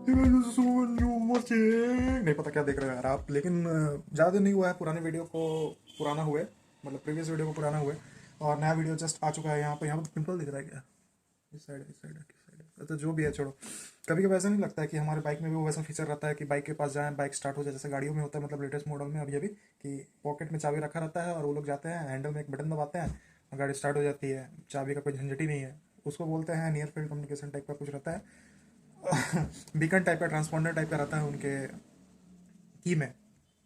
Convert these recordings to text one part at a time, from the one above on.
नहीं पता क्या देख रहे हो यार आप, लेकिन ज़्यादा नहीं हुआ है, पुराने वीडियो को पुराना हुए, मतलब प्रीवियस वीडियो को पुराना हुए, और नया वीडियो जस्ट आ चुका है। यहाँ पर पिंपल दिख रहा है क्या? इस साइड, इस साइड, किस साइड? तो जो भी है छोड़ो। कभी कभी ऐसा नहीं लगता है कि हमारे बाइक में भी वो वैसा फीचर रहता है कि बाइक के पास जाएं, बाइक स्टार्ट हो जाए, जैसे गाड़ियों में होता है, मतलब लेटेस्ट मॉडल में अभी अभी, कि पॉकेट में चाबी रखा रहता है और वो लोग जाते हैं, हैंडल में एक बटन दबाते हैं और गाड़ी स्टार्ट हो जाती है, चाबी का कोई झंझट ही नहीं है। उसको बोलते हैं नियर फील्ड कम्युनिकेशन टाइप का कुछ रहता है। बीकन टाइप का, ट्रांसपॉन्डर टाइप का रहता है उनके की में।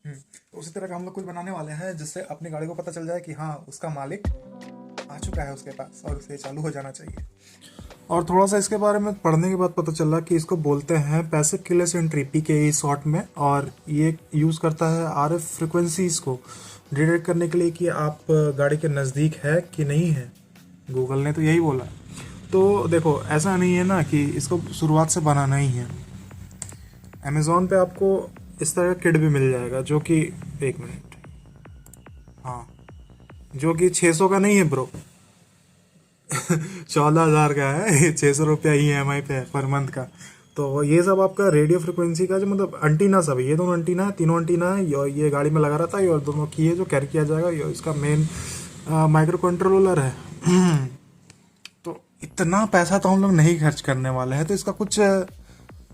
तो उसी तरह का हम लोग कुछ बनाने वाले हैं जिससे अपनी गाड़ी को पता चल जाए कि हाँ उसका मालिक आ चुका है उसके पास और उसे चालू हो जाना चाहिए। और थोड़ा सा इसके बारे में पढ़ने के बाद पता चला कि इसको बोलते हैं पैसिव कीलेस एंट्री, पीकेई शॉर्ट में, और ये यूज़ करता है आरएफ फ्रिक्वेंसीज को डिटेक्ट करने के लिए कि आप गाड़ी के नज़दीक है कि नहीं है। गूगल ने तो यही बोला। तो देखो ऐसा नहीं है ना कि इसको शुरुआत से बनाना ही है। अमेज़ॉन पे आपको इस तरह का किट भी मिल जाएगा जो कि, एक मिनट, हाँ, जो कि 600 का नहीं है ब्रो। 14,000 का है। 600 रुपया EMI पे है पर मंथ का। तो ये सब आपका रेडियो फ्रिक्वेंसी का जो मतलब अंटीना सब है, ये दोनों अंटीना है, तीनों अंटीना है, ये गाड़ी में लगा रहता है और दोनों की है जो कैरी किया जाएगा, ये इसका मेन माइक्रो कंट्रोलर है। तो इतना पैसा तो हम लोग नहीं खर्च करने वाले हैं, तो इसका कुछ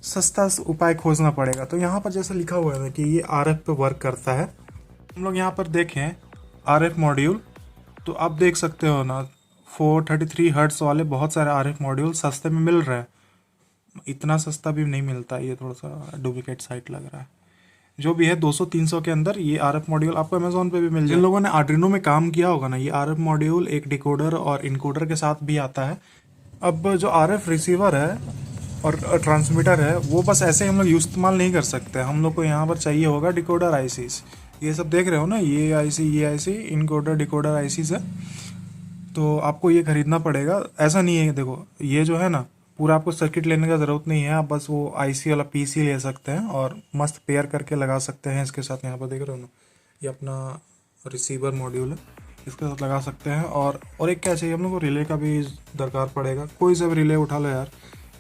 सस्ता उपाय खोजना पड़ेगा। तो यहाँ पर जैसे लिखा हुआ है कि ये RF पे वर्क करता है। हम लोग यहाँ पर देखें RF मॉड्यूल, तो आप देख सकते हो ना 433 हर्ट्स वाले बहुत सारे RF मॉड्यूल सस्ते में मिल रहे हैं। इतना सस्ता भी नहीं मिलता, ये थोड़ा सा डुप्लीकेट साइट लग रहा है। जो भी है 200-300 के अंदर ये RF मॉड्यूल आपको अमेजोन पे भी मिल जाए। जिन लोगों ने आर्डिनो में काम किया होगा ना, ये RF मॉड्यूल एक डिकोडर और इनकोडर के साथ भी आता है। अब जो RF रिसीवर है और ट्रांसमीटर है वो बस ऐसे हम लोग इस्तेमाल नहीं कर सकते। हम लोग को यहाँ पर चाहिए होगा डिकोडर आईसीज। ये सब देख रहे हो ना, ये आईसी इनकोडर डिकोडर आईसीज है। तो आपको ये खरीदना पड़ेगा। ऐसा नहीं है, देखो ये जो है ना पूरा आपको सर्किट लेने का ज़रूरत नहीं है, आप बस वो आईसी वाला पीसी ले सकते हैं और मस्त पेयर करके लगा सकते हैं इसके साथ। यहाँ पर देख रहे हो ना, ये अपना रिसीवर मॉड्यूल है, इसके साथ लगा सकते हैं। और एक क्या चाहिए हम लोग को, रिले का भी दरकार पड़ेगा। कोई सा भी रिले उठा लो यार,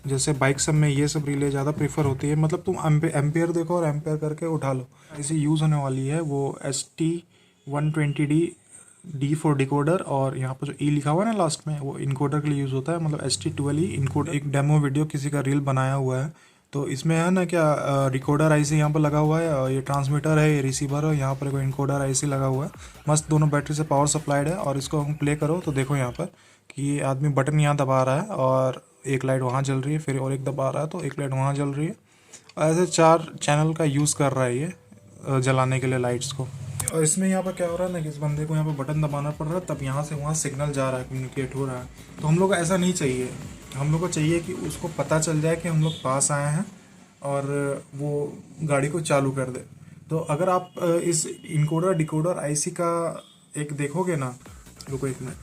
जैसे बाइक सब में ये सब रिले ज़्यादा प्रीफर होती है, मतलब तुम एम्पेयर देखो और एम्पेयर करके उठा लो। इसे यूज़ होने वाली है वो ST120D फॉर डिकोडर, और यहाँ पर जो ई लिखा हुआ है ना लास्ट में, वो इनकोडर के लिए यूज़ होता है, मतलब ST12E इनकोडर। एक डेमो वीडियो किसी का रील बनाया हुआ है, तो इसमें है ना क्या रिकॉर्डर आईसी यहाँ पर लगा हुआ है, और ये ट्रांसमीटर है, ये रिसीवर है, यहाँ पर कोई इनकोडर आईसी लगा हुआ है। मस्त दोनों बैटरी से पावर सप्लाइड है। और इसको हम प्ले करो तो देखो यहाँ पर कि ये आदमी बटन यहाँ दबा रहा है और एक लाइट वहाँ जल रही है, फिर और एक दबा रहा है तो एक लाइट वहाँ जल रही है। और ऐसे 4 चैनल का यूज़ कर रहा है ये जलाने के लिए लाइट्स को। और इसमें यहाँ पर क्या हो रहा है ना कि इस बंदे को यहाँ पर बटन दबाना पड़ रहा है, तब यहाँ से वहाँ सिग्नल जा रहा है, कम्युनिकेट हो रहा है। तो हम लोग को ऐसा नहीं चाहिए। हम लोग को चाहिए कि उसको पता चल जाए कि हम लोग पास आए हैं और वो गाड़ी को चालू कर दे। तो अगर आप इस इनकोडर डिकोडर आईसी का एक देखोगे ना, रुको एक मिनट,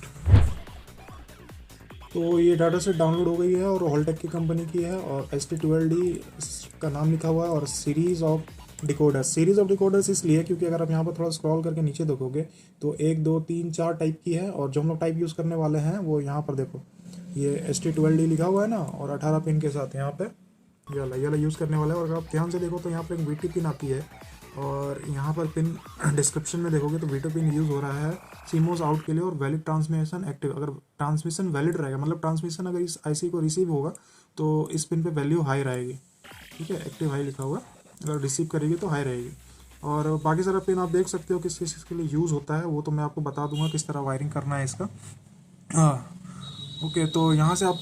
तो ये डाटा सेट डाउनलोड हो गई है और होल्टेक की कंपनी की है, और ST12D का नाम लिखा हुआ है, और सीरीज़ ऑफ डिकोडर्स इसलिए क्योंकि अगर आप यहाँ पर थोड़ा स्क्रॉल करके नीचे देखोगे तो 1 2 3 4 टाइप की है, और जो हम लोग टाइप यूज़ करने वाले हैं वो यहाँ पर देखो, ये ST12D लिखा हुआ है ना, और 18 पिन के साथ यहाँ पे ये वाला यूज़ करने वाला है। और अगर आप ध्यान से देखो तो यहाँ पर एक VT पिन आती है, और यहाँ पर पिन डिस्क्रिप्शन में देखोगे तो VT पिन यूज़ हो रहा है CMOS आउट के लिए, और वैलिड ट्रांसमिशन एक्टिव। अगर ट्रांसमिशन वैलिड रहेगा, मतलब ट्रांसमिशन अगर इस आईसी को रिसीव होगा तो इस पिन पे वैल्यू हाई रहेगी, ठीक है, एक्टिव हाई लिखा हुआ, अगर रिसीव करेगी तो हाई रहेगी। और बाकी सारा पिन आप देख सकते हो किस किस के लिए यूज़ होता है, वो तो मैं आपको बता दूंगा किस तरह वायरिंग करना है इसका। हाँ ओके, तो यहाँ से आप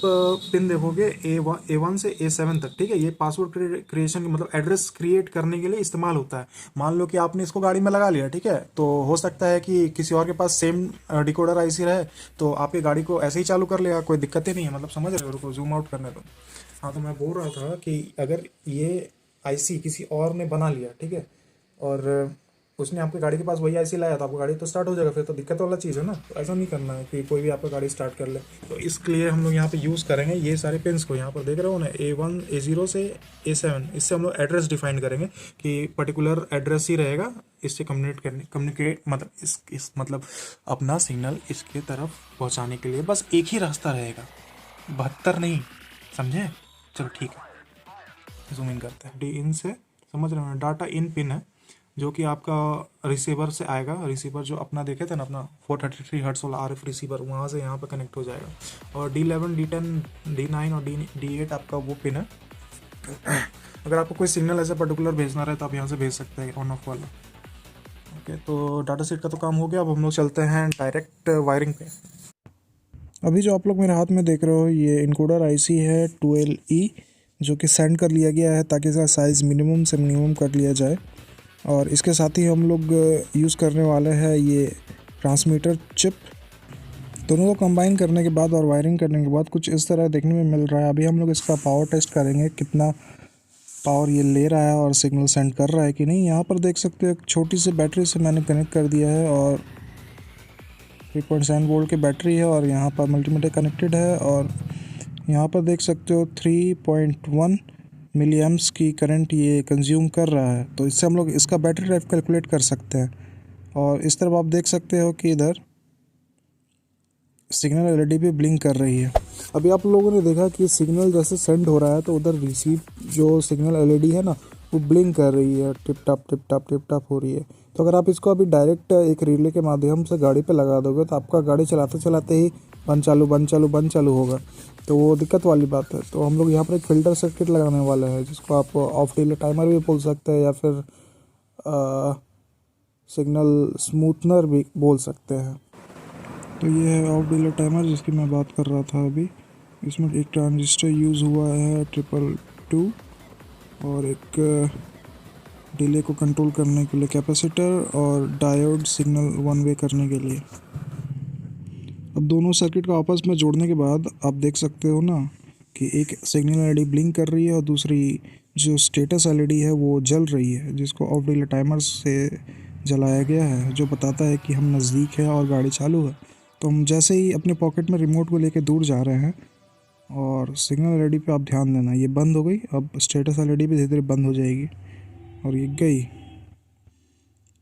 पिन देखोगे A1 से A7 तक, ठीक है। ये पासवर्ड क्रिएशन मतलब एड्रेस क्रिएट करने के लिए इस्तेमाल होता है। मान लो कि आपने इसको गाड़ी में लगा लिया, ठीक है, तो हो सकता है कि किसी और के पास सेम डिकोडर आईसी रहे, तो आपकी गाड़ी को ऐसे ही चालू कर लेगा, कोई दिक्कत ही नहीं है, मतलब समझ रहे हो। रुको जूम आउट करने दो। हाँ, तो मैं बोल रहा था कि अगर ये आईसी किसी और ने बना लिया, ठीक है, और उसने आपकी गाड़ी के पास वही आईसी लाया, तो आपकी गाड़ी तो स्टार्ट हो जाएगा, फिर तो दिक्कत वाला चीज़ है ना। तो ऐसा नहीं करना है कि कोई भी आपका गाड़ी स्टार्ट कर ले। तो इसके लिए हम लोग यहाँ पे यूज़ करेंगे ये सारे पिन्स को। यहाँ पर देख रहे हो ना, A1 A0 से A7, इससे हम लोग एड्रेस डिफाइन करेंगे कि पर्टिकुलर एड्रेस ही रहेगा, इससे कम्युनिकेट मतलब इस मतलब अपना सिग्नल इसके तरफ पहुँचाने के लिए बस एक ही रास्ता रहेगा, 72 नहीं, समझे। चलो ठीक है। जूम इन करते हैं, डी इन से समझ रहे हो, डाटा इन पिन है जो कि आपका रिसीवर से आएगा। रिसीवर जो अपना देखे थे ना, अपना 433 हर्ट्स वाला RF रिसीवर, वहाँ से यहाँ पर कनेक्ट हो जाएगा। और D11, D10, D9 और D8 आपका वो पिन है। अगर आपको कोई सिग्नल ऐसा पर्टिकुलर भेजना रहे तो आप यहाँ से भेज सकते हैं, ऑन ऑफ वाला। ओके, तो डाटा शीट का तो काम हो गया। अब हम लोग चलते हैं डायरेक्ट वायरिंग पे। अभी जो आप लोग मेरे हाथ में देख रहे हो ये इनकोडर IC है 12E, जो कि सेंड कर लिया गया है ताकि इसका साइज़ मिनिमम से मिनिमम कर लिया जाए। और इसके साथ ही हम लोग यूज़ करने वाले हैं ये ट्रांसमीटर चिप। दोनों को कंबाइन करने के बाद और वायरिंग करने के बाद कुछ इस तरह देखने में मिल रहा है। अभी हम लोग इसका पावर टेस्ट करेंगे, कितना पावर ये ले रहा है और सिग्नल सेंड कर रहा है कि नहीं। यहाँ पर देख सकते हो एक छोटी सी बैटरी से मैंने कनेक्ट कर दिया है और 3.7 वोल्ट की बैटरी है और यहाँ पर मल्टीमीटर कनेक्टेड है। और यहाँ पर देख सकते हो 3.1 मिली एम्प्स की करंट ये कंज्यूम कर रहा है। तो इससे हम लोग इसका बैटरी लाइफ कैलकुलेट कर सकते हैं। और इस तरफ आप देख सकते हो कि इधर सिग्नल LED भी ब्लिंक कर रही है। अभी आप लोगों ने देखा कि सिग्नल जैसे सेंड हो रहा है तो उधर रिसीव जो सिग्नल LED है ना, वो ब्लिंक कर रही है, टिप टाप हो रही है। तो अगर आप इसको अभी डायरेक्ट एक रिले के माध्यम से गाड़ी पे लगा दोगे तो आपका गाड़ी चलाते चलाते ही बंद चालू होगा, तो वो दिक्कत वाली बात है। तो हम लोग यहाँ पर एक फ़िल्टर सर्किट लगाने वाले हैं, जिसको आप ऑफ डिले टाइमर भी बोल सकते हैं या फिर सिग्नल स्मूथनर भी बोल सकते हैं। तो ये है ऑफ डिले टाइमर जिसकी मैं बात कर रहा था अभी। इसमें एक ट्रांजिस्टर यूज़ हुआ है 222 और एक डिले को कंट्रोल करने के लिए कैपेसिटर और डायोड सिग्नल वन वे करने के लिए। अब दोनों सर्किट को आपस में जोड़ने के बाद आप देख सकते हो ना कि एक सिग्नल LED ब्लिंक कर रही है और दूसरी जो स्टेटस LED है वो जल रही है, जिसको ऑफ डिले टाइमर से जलाया गया है, जो बताता है कि हम नज़दीक है और गाड़ी चालू है। तो हम जैसे ही अपने पॉकेट में रिमोट को लेके दूर जा रहे हैं और सिग्नल LED पे आप ध्यान देना, ये बंद हो गई। अब स्टेटस LED भी धीरे धीरे बंद हो जाएगी और ये गई।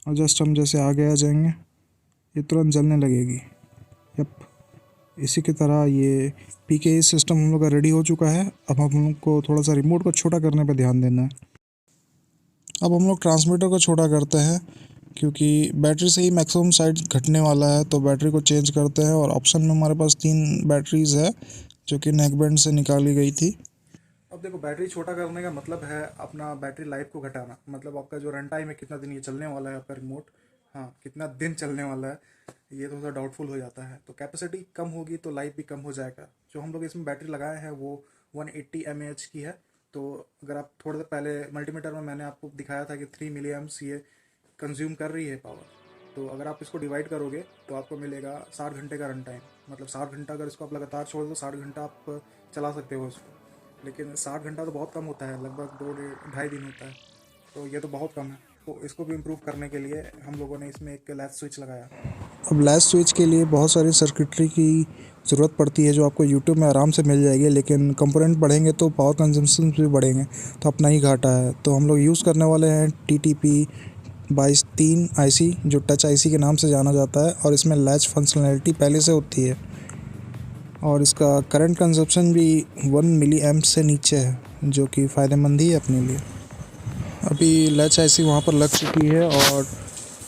और जस्ट हम जैसे आगे आ जाएंगे ये तुरंत जलने लगेगी। यप, इसी की तरह ये PKE सिस्टम हम लोग का रेडी हो चुका है। अब हम लोग को थोड़ा सा रिमोट को छोटा करने पे ध्यान देना है। अब हम लोग ट्रांसमीटर को छोटा करते हैं क्योंकि बैटरी से ही मैक्सिमम साइज घटने वाला है। तो बैटरी को चेंज करते हैं और ऑप्शन में हमारे पास 3 बैटरीज़ है जो कि नेक बैंड से निकाली गई थी। अब देखो, बैटरी छोटा करने का मतलब है अपना बैटरी लाइफ को घटाना। मतलब आपका जो रन टाइम है, कितना दिन ये चलने वाला है आपका रिमोट, हाँ कितना दिन चलने वाला है, ये थोड़ा सा डाउटफुल हो जाता है। तो कैपेसिटी कम होगी तो लाइफ भी कम हो जाएगा। जो हम लोग इसमें बैटरी लगाए हैं वो 180 mAh की है। तो अगर आप थोड़ा देर पहले मल्टीमीटर में मैंने आपको दिखाया था कि 3 मिली एम्प्स ये कंज्यूम कर रही है पावर। तो अगर आप इसको डिवाइड करोगे तो आपको मिलेगा 60 घंटे का रन टाइम। मतलब 60 घंटा अगर इसको आप लगातार छोड़ दो, 60 घंटा आप चला सकते हो इसको। लेकिन 60 घंटा तो बहुत कम होता है, लगभग 2-2.5 दिन होता है। तो ये तो बहुत कम है। तो इसको भी इम्प्रूव करने के लिए हम लोगों ने इसमें एक लैच स्विच लगाया। अब लैच स्विच के लिए बहुत सारी सर्किटरी की ज़रूरत पड़ती है जो आपको यूट्यूब में आराम से मिल जाएगी, लेकिन कंपोनेंट बढ़ेंगे तो पावर कंजम्पशन भी बढ़ेंगे, तो अपना ही घाटा है। तो हम लोग यूज़ करने वाले हैं TTP 2203 IC, जो टच IC के नाम से जाना जाता है। और इसमें लैच फंक्शनैलिटी पहले से होती है और इसका करंट कंजप्शन भी 1 मिली एम्प से नीचे है, जो कि फ़ायदेमंद ही है अपने लिए। अभी लैच IC वहाँ पर लग चुकी है और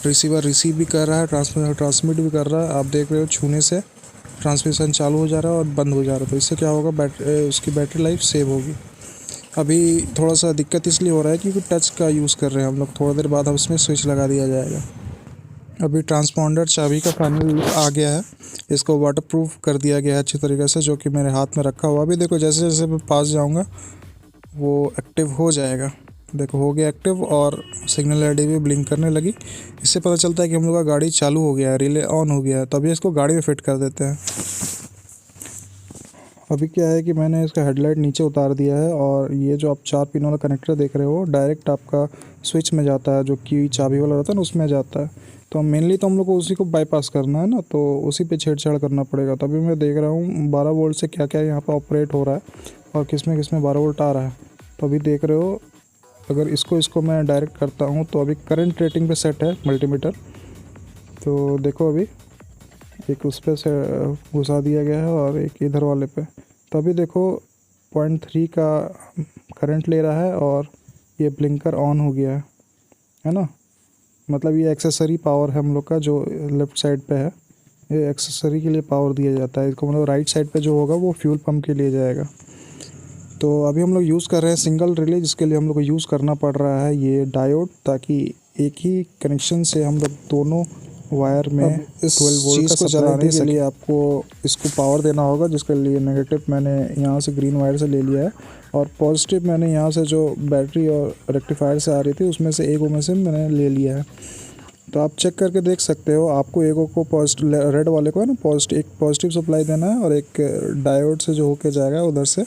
रिसीवर रिसीव भी कर रहा है, ट्रांसमीटर ट्रांसमिट भी कर रहा है। आप देख रहे हो छूने से ट्रांसमिशन चालू हो जा रहा है और बंद हो जा रहा है। तो इससे क्या होगा, उसकी बैटरी लाइफ सेव होगी। अभी थोड़ा सा दिक्कत इसलिए हो रहा है क्योंकि टच का यूज़ कर रहे हैं हम लोग। थोड़ा देर बाद अब इसमें स्विच लगा दिया जाएगा। अभी ट्रांसपॉन्डर चाबी का फाइनल आ गया है, इसको वाटरप्रूफ कर दिया गया है अच्छी तरीके से, जो कि मेरे हाथ में रखा हुआ। अभी देखो जैसे जैसे मैं पास जाऊंगा वो एक्टिव हो जाएगा। देखो हो गया एक्टिव और सिग्नल LED भी ब्लिंक करने लगी। इससे पता चलता है कि हम लोग का गाड़ी चालू हो गया है, रिले ऑन हो गया है। तो अभी इसको गाड़ी में फिट कर देते हैं। अभी क्या है कि मैंने इसका हेडलाइट नीचे उतार दिया है और ये जो आप 4 पिन वाला कनेक्टर देख रहे हो डायरेक्ट आपका स्विच में जाता है, जो कि चाबी वाला रहता है ना उसमें जाता है। तो मेनली तो हम लोग को उसी को बाईपास करना है ना, तो उसी पे छेड़छाड़ करना पड़ेगा। तो अभी मैं देख रहा हूँ 12 वोल्ट से क्या क्या यहाँ पर ऑपरेट हो रहा है और किस में 12 वोल्ट आ रहा है। तो अभी देख रहे हो, अगर इसको मैं डायरेक्ट करता हूँ तो अभी करंट रेटिंग पे सेट है मल्टीमीटर। तो देखो अभी एक उस पर से घुसा दिया गया है और एक इधर वाले पे। तो अभी देखो 0.3 का करंट ले रहा है और ये ब्लिंकर ऑन हो गया है ना। मतलब ये एक्सेसरी पावर है हम लोग का जो लेफ़्ट साइड पे है, ये एक्सेसरी के लिए पावर दिया जाता है इसको। मतलब राइट साइड पे जो होगा वो फ्यूल पंप के लिए जाएगा। तो अभी हम लोग यूज़ कर रहे हैं सिंगल रिले, जिसके लिए हम लोग को यूज़ करना पड़ रहा है ये डायोड, ताकि एक ही कनेक्शन से हम लोग दोनों वायर में इस 12 वोल्ट चीज़ का को सप्लाई जलाने दे के लिए सके। आपको इसको पावर देना होगा, जिसके लिए नेगेटिव मैंने यहाँ से ग्रीन वायर से ले लिया है और पॉजिटिव मैंने यहाँ से जो बैटरी और रेक्टिफायर से आ रही थी उसमें से एक में से मैंने ले लिया है। तो आप चेक करके देख सकते हो, आपको एक को पॉजिटिव रेड वाले को है ना एक पॉजिटिव सप्लाई देना है और एक डायोड से जो होके जाएगा उधर से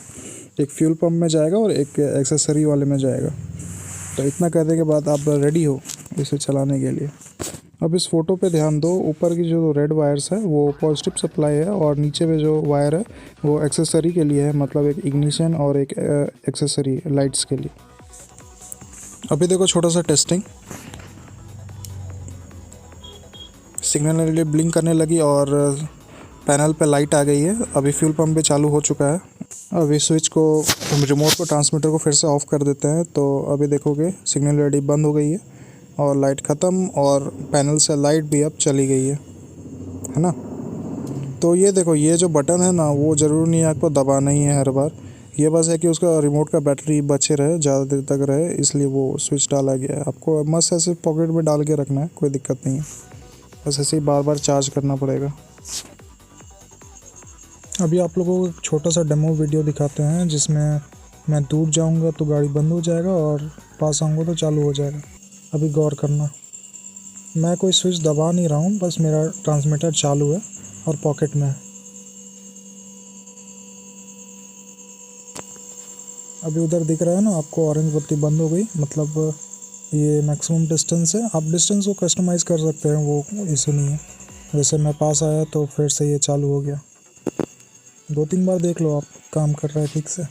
एक फ्यूल पंप में जाएगा और एक एक्सेसरी वाले में जाएगा। तो इतना करने के बाद आप रेडी हो इसे चलाने के लिए। अब इस फ़ोटो पे ध्यान दो, ऊपर की जो रेड वायर्स है वो पॉजिटिव सप्लाई है और नीचे पे जो वायर है वो एक्सेसरी के लिए है, मतलब एक इग्निशन और एक एक्सेसरी लाइट्स के लिए। अभी देखो छोटा सा टेस्टिंग, सिग्नल एलईडी ब्लिंक करने लगी और पैनल पे लाइट आ गई है। अभी फ्यूल पंप भी चालू हो चुका है। अभी स्विच को, रिमोट को, ट्रांसमीटर को फिर से ऑफ़ कर देते हैं। तो अभी देखोगे सिग्नल एलईडी बंद हो गई है और लाइट ख़त्म और पैनल से लाइट भी अब चली गई है ना। तो ये देखो, ये जो बटन है ना वो ज़रूरी नहीं है आपको दबाना ही है हर बार। ये बस है कि उसका रिमोट का बैटरी बचे रहे, ज़्यादा देर तक रहे, इसलिए वो स्विच डाला गया है। आपको मस्त ऐसे पॉकेट में डाल के रखना है, कोई दिक्कत नहीं है। बस ऐसे ही बार बार चार्ज करना पड़ेगा। अभी आप लोगों को एक छोटा सा डेमो वीडियो दिखाते हैं जिसमें मैं दूर जाऊंगा तो गाड़ी बंद हो जाएगा और पास आऊंगा तो चालू हो जाएगा। अभी गौर करना, मैं कोई स्विच दबा नहीं रहा हूँ, बस मेरा ट्रांसमीटर चालू है और पॉकेट में है। अभी उधर दिख रहा है ना आपको, ऑरेंज बत्ती बंद हो गई, मतलब ये मैक्सिमम डिस्टेंस है। आप डिस्टेंस को कस्टमाइज़ कर सकते हैं, वो इशू नहीं है। जैसे मैं पास आया तो फिर से ये चालू हो गया। 2-3 बार देख लो, आप काम कर रहा है ठीक से।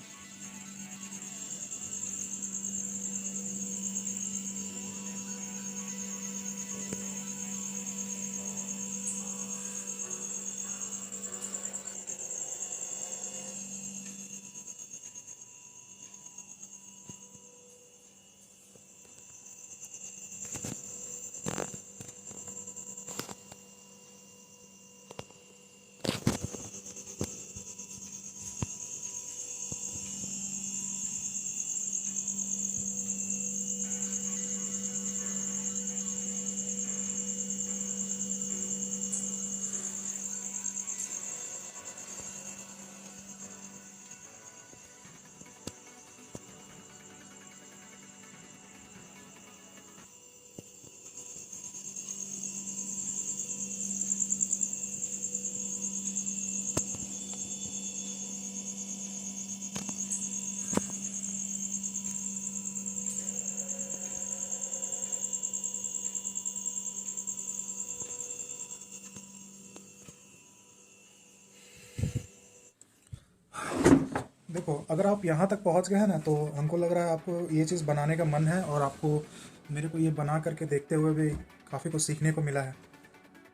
देखो, अगर आप यहाँ तक पहुँच गए हैं ना, तो हमको लग रहा है आपको ये चीज़ बनाने का मन है और आपको मेरे को ये बना करके देखते हुए भी काफ़ी कुछ सीखने को मिला है।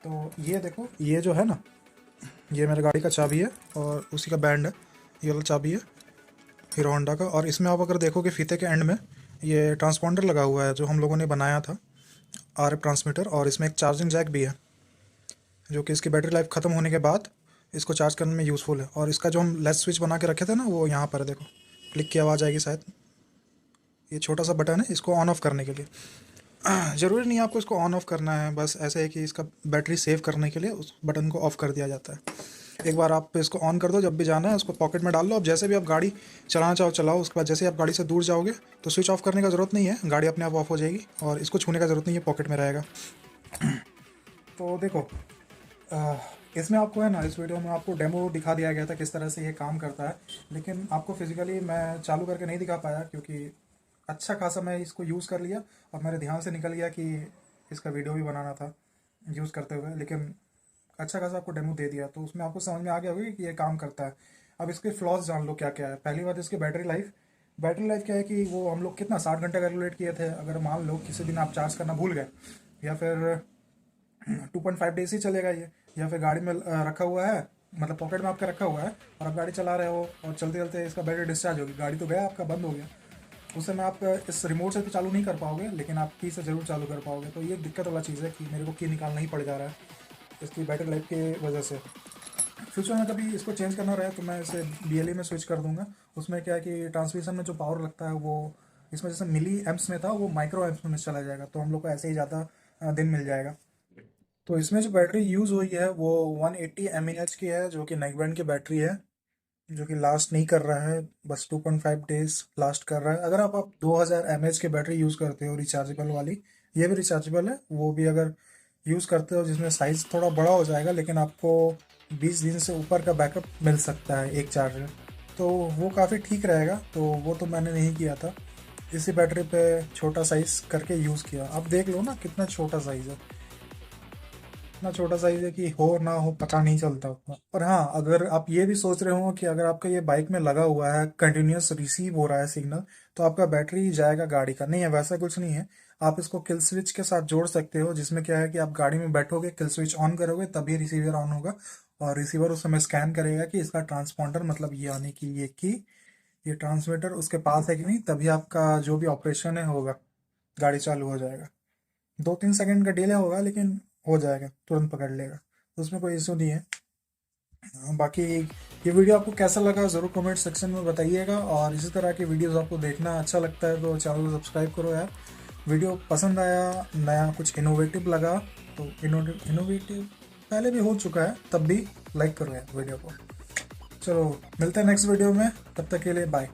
तो ये देखो, ये जो है ना, ये मेरे गाड़ी का चाबी है और उसी का बैंड है, ये वाला चाबी है हीरो होंडा का। और इसमें आप अगर देखोगे फीते के एंड में ये ट्रांसपॉन्डर लगा हुआ है जो हम लोगों ने बनाया था, आरएफ ट्रांसमीटर। और इसमें एक चार्जिंग जैक भी है जो कि इसकी बैटरी लाइफ ख़त्म होने के बाद इसको चार्ज करने में यूज़फुल है। और इसका जो हम लेस स्विच बना के रखे थे ना, वो यहाँ पर है, देखो क्लिक की आवाज़ आएगी शायद। ये छोटा सा बटन है इसको ऑन ऑफ़ करने के लिए। ज़रूरी नहीं है आपको इसको ऑन ऑफ़ करना है, बस ऐसे है कि इसका बैटरी सेव करने के लिए उस बटन को ऑफ़ कर दिया जाता है। एक बार आप इसको ऑन कर दो, जब भी जाना है उसको पॉकेट में डाल लो। अब जैसे भी आप गाड़ी चलाना चाहो चलाओ, उसके बाद जैसे ही आप गाड़ी से दूर जाओगे तो स्विच ऑफ करने का ज़रूरत नहीं है, गाड़ी अपने आप ऑफ हो जाएगी और इसको छूने का ज़रूरत नहीं है, पॉकेट में रहेगा। तो देखो, इसमें आपको है ना, इस वीडियो में आपको डेमो दिखा दिया गया था किस तरह से ये काम करता है, लेकिन आपको फिजिकली मैं चालू करके नहीं दिखा पाया क्योंकि अच्छा खासा मैं इसको यूज़ कर लिया और मेरे ध्यान से निकल गया कि इसका वीडियो भी बनाना था यूज़ करते हुए। लेकिन अच्छा खासा आपको डेमो दे दिया तो उसमें आपको समझ में आ गया होगा कि ये काम करता है। अब इसके फ्लॉज जान लो क्या क्या है। पहली बात, इसकी बैटरी लाइफ क्या है कि वो हम लोग कितना 60 घंटे कैलकुलेट किए थे। अगर मान लो किसी दिन आप चार्ज करना भूल गए या फिर 2.5 डेज ही चलेगा ये, या फिर गाड़ी में रखा हुआ है, मतलब पॉकेट में आपका रखा हुआ है और आप गाड़ी चला रहे हो और चलते चलते इसका बैटरी डिस्चार्ज होगी, गाड़ी तो गया आपका, बंद हो गया, उसे मैं आप इस रिमोट से तो चालू नहीं कर पाओगे, लेकिन आप की से ज़रूर चालू कर पाओगे। तो ये दिक्कत वाला चीज़ है कि मेरे को की निकालना ही पड़ जा रहा है इसकी बैटरी लाइफ की वजह से। फ्यूचर में कभी इसको चेंज करना रहे तो मैं इसे BLE में स्विच कर दूंगा। उसमें क्या है कि ट्रांसमिशन में जो पावर लगता है वो इसमें जैसे मिली एम्प्स में था वो माइक्रो एम्प्स में चला जाएगा, तो हम लोग को ऐसे ही ज़्यादा दिन मिल जाएगा। तो इसमें जो बैटरी यूज़ हुई है वो 180 mAh की है, जो कि नाइक बैंड की बैटरी है, जो कि लास्ट नहीं कर रहा है, बस 2.5 डेज लास्ट कर रहा है। अगर आप 2000 mAh की बैटरी यूज़ करते हो रिचार्जेबल वाली, ये भी रिचार्जेबल है, वो भी अगर यूज़ करते हो जिसमें साइज़ थोड़ा बड़ा हो जाएगा, लेकिन आपको 20 दिन से ऊपर का बैकअप मिल सकता है एक चार्जर, तो वो काफ़ी ठीक रहेगा। तो वो तो मैंने नहीं किया था, इसी बैटरी पे छोटा साइज़ करके यूज़ किया। अब देख लो ना कितना छोटा साइज़ है, इतना छोटा साइज है कि हो ना हो पता नहीं चलता उतना। और हाँ, अगर आप ये भी सोच रहे हो कि अगर आपका ये बाइक में लगा हुआ है, कंटिन्यूस रिसीव हो रहा है सिग्नल, तो आपका बैटरी जाएगा गाड़ी का, नहीं है, वैसा कुछ नहीं है। आप इसको किल स्विच के साथ जोड़ सकते हो, जिसमें क्या है कि आप गाड़ी में बैठोगे, किल स्विच ऑन करोगे तभी रिसीवर ऑन होगा, और रिसीवर उस समय स्कैन करेगा कि इसका ट्रांसपॉन्डर, मतलब ये यानी कि ये ट्रांसमीटर उसके पास है कि नहीं, तभी आपका जो भी ऑपरेशन है होगा, गाड़ी चालू हो जाएगा। 2-3 सेकंड का डिले होगा, लेकिन हो जाएगा, तुरंत पकड़ लेगा, तो उसमें कोई इशू नहीं है। बाकी ये वीडियो आपको कैसा लगा ज़रूर कमेंट सेक्शन में बताइएगा, और इसी तरह की वीडियोस आपको देखना अच्छा लगता है तो चैनल को सब्सक्राइब करो यार। वीडियो पसंद आया, नया कुछ इनोवेटिव लगा तो इनोवेटिव पहले भी हो चुका है, तब भी लाइक करो यार वीडियो को। चलो मिलते हैं नेक्स्ट वीडियो में, तब तक के लिए बाय।